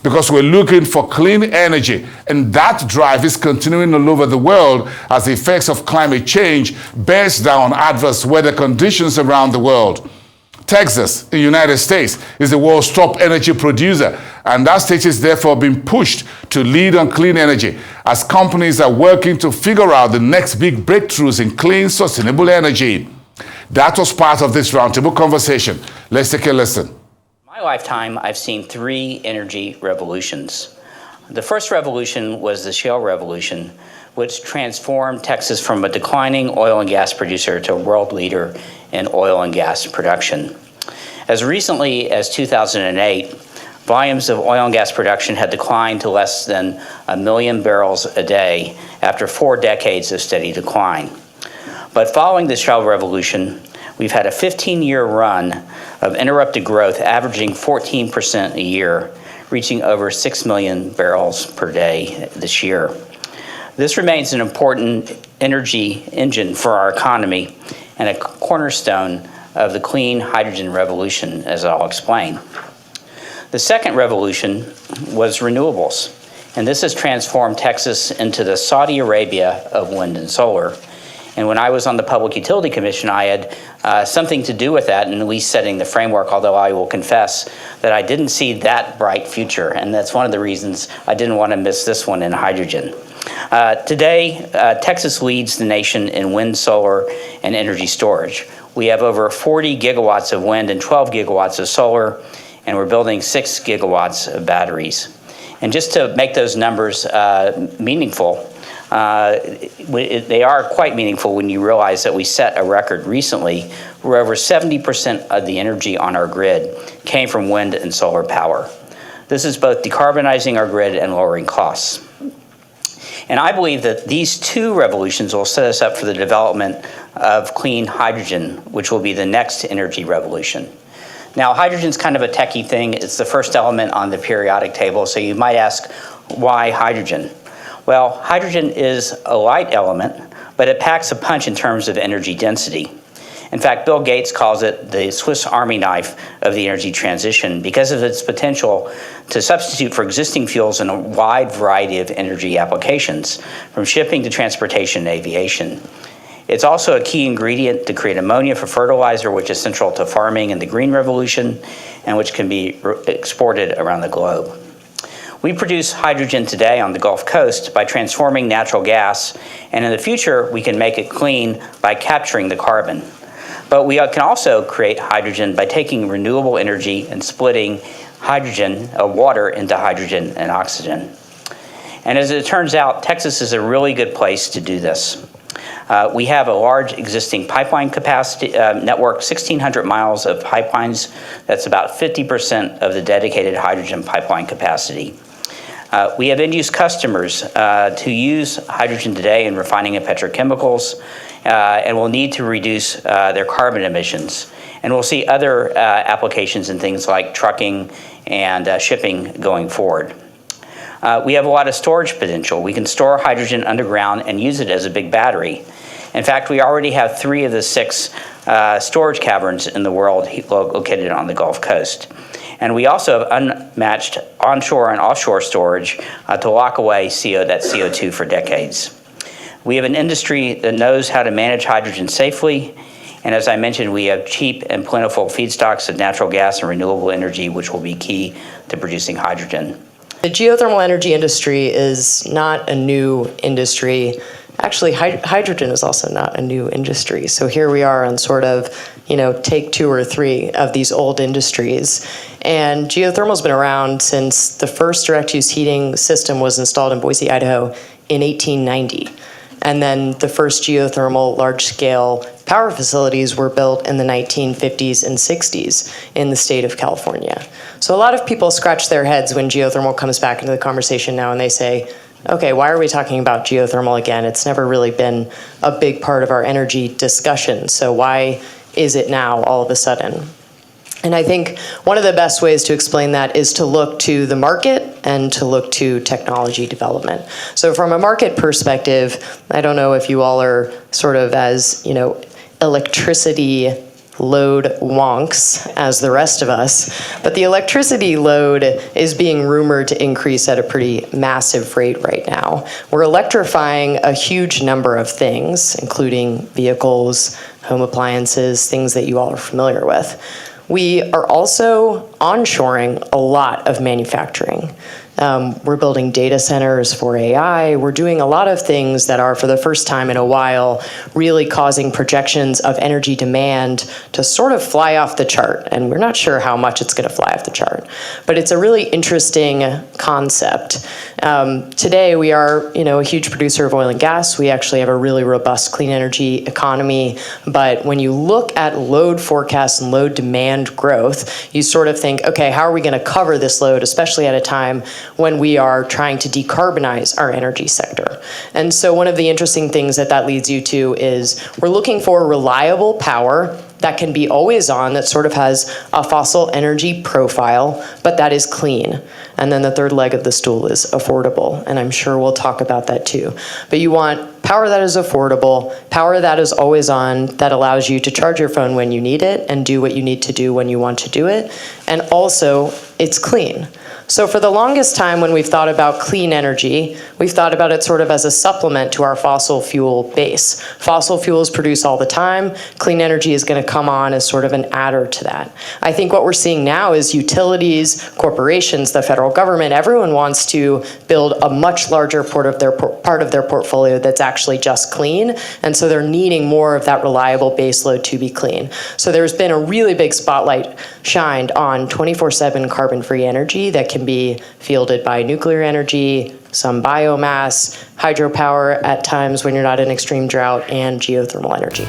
because we're looking for clean energy. And that drive is continuing all over the world as the effects of climate change bears down adverse weather conditions around the world. Texas, in the United States, is the world's top energy producer, and that state is therefore being pushed to lead on clean energy as companies are working to figure out the next big breakthroughs in clean, sustainable energy. That was part of this roundtable conversation. Let's take a listen. In my lifetime, I've seen 3 energy revolutions. The first revolution was the shale revolution, which transformed Texas from a declining oil and gas producer to a world leader in oil and gas production. As recently as 2008, volumes of oil and gas production had declined to less than 1 million barrels a day after 4 decades of steady decline. But following the shale revolution, we've had a 15-year run of uninterrupted growth averaging 14% a year, reaching over 6 million barrels per day this year. This remains an important energy engine for our economy and a cornerstone of the clean hydrogen revolution, as I'll explain. The second revolution was renewables, and this has transformed Texas into the Saudi Arabia of wind and solar. And when I was on the Public Utility Commission, I had something to do with that, and at least setting the framework, although I will confess that I didn't see that bright future, and that's one of the reasons I didn't want to miss this one in hydrogen. Today, Texas leads the nation in wind, solar, and energy storage. We have over 40 gigawatts of wind and 12 gigawatts of solar, and we're building 6 gigawatts of batteries. And just to make those numbers meaningful, they are quite meaningful when you realize that we set a record recently where over 70% of the energy on our grid came from wind and solar power. This is both decarbonizing our grid and lowering costs. And I believe that these 2 revolutions will set us up for the development of clean hydrogen, which will be the next energy revolution. Now, hydrogen's kind of a techie thing. It's the first element on the periodic table, so you might ask, why hydrogen? Well, hydrogen is a light element, but it packs a punch in terms of energy density. In fact, Bill Gates calls it the Swiss Army knife of the energy transition because of its potential to substitute for existing fuels in a wide variety of energy applications, from shipping to transportation and aviation. It's also a key ingredient to create ammonia for fertilizer, which is central to farming and the green revolution, and which can be exported around the globe. We produce hydrogen today on the Gulf Coast by transforming natural gas, and in the future, we can make it clean by capturing the carbon. But we can also create hydrogen by taking renewable energy and splitting hydrogen, water, into hydrogen and oxygen. And as it turns out, Texas is a really good place to do this. We have a large existing pipeline capacity network, 1,600 miles of pipelines. That's about 50% of the dedicated hydrogen pipeline capacity. We have end-use customers who use hydrogen today in refining and petrochemicals, and will need to reduce their carbon emissions. And we'll see other applications in things like trucking and shipping going forward. We have a lot of storage potential. We can store hydrogen underground and use it as a big battery. In fact, we already have 3 of the 6 storage caverns in the world located on the Gulf Coast. And we also have unmatched onshore and offshore storage to lock away that CO2 for decades. We have an industry that knows how to manage hydrogen safely, and as I mentioned, we have cheap and plentiful feedstocks of natural gas and renewable energy, which will be key to producing hydrogen. The geothermal energy industry is not a new industry. Actually, hydrogen is also not a new industry. So here we are on sort of, take 2 or 3 of these old industries. And geothermal's been around since the first direct use heating system was installed in Boise, Idaho in 1890. And then the first geothermal large-scale power facilities were built in the 1950s and 60s in the state of California. So a lot of people scratch their heads when geothermal comes back into the conversation now, and they say, okay, why are we talking about geothermal again? It's never really been a big part of our energy discussion, so why is it now all of a sudden? And I think one of the best ways to explain that is to look to the market and to look to technology development. So from a market perspective, I don't know if you all are sort of as, electricity load wonks as the rest of us, but the electricity load is being rumored to increase at a pretty massive rate right now. We're electrifying a huge number of things, including vehicles, home appliances, things that you all are familiar with. We are also onshoring a lot of manufacturing. We're building data centers for AI. We're doing a lot of things that are, for the first time in a while, really causing projections of energy demand to sort of fly off the chart. And we're not sure how much it's going to fly off the chart. But it's a really interesting concept. Today, we are, a huge producer of oil and gas. We actually have a really robust clean energy economy. But when you look at load forecasts and load demand growth, you sort of think, okay, how are we going to cover this load, especially at a time when we are trying to decarbonize our energy sector. And so one of the interesting things that leads you to is we're looking for reliable power that can be always on, that sort of has a fossil energy profile, but that is clean. And then the third leg of the stool is affordable, and I'm sure we'll talk about that too. But you want power that is affordable, power that is always on, that allows you to charge your phone when you need it and do what you need to do when you want to do it, and also it's clean. So for the longest time when we've thought about clean energy, we've thought about it sort of as a supplement to our fossil fuel base. Fossil fuels produce all the time. Clean energy is going to come on as sort of an adder to that. I think what we're seeing now is utilities, corporations, the federal government, everyone wants to build a much larger part of their portfolio that's actually just clean. And so they're needing more of that reliable baseload to be clean. So there's been a really big spotlight shined on 24/7 carbon-free energy that can be fielded by nuclear energy, some biomass, hydropower at times when you're not in extreme drought, and geothermal energy.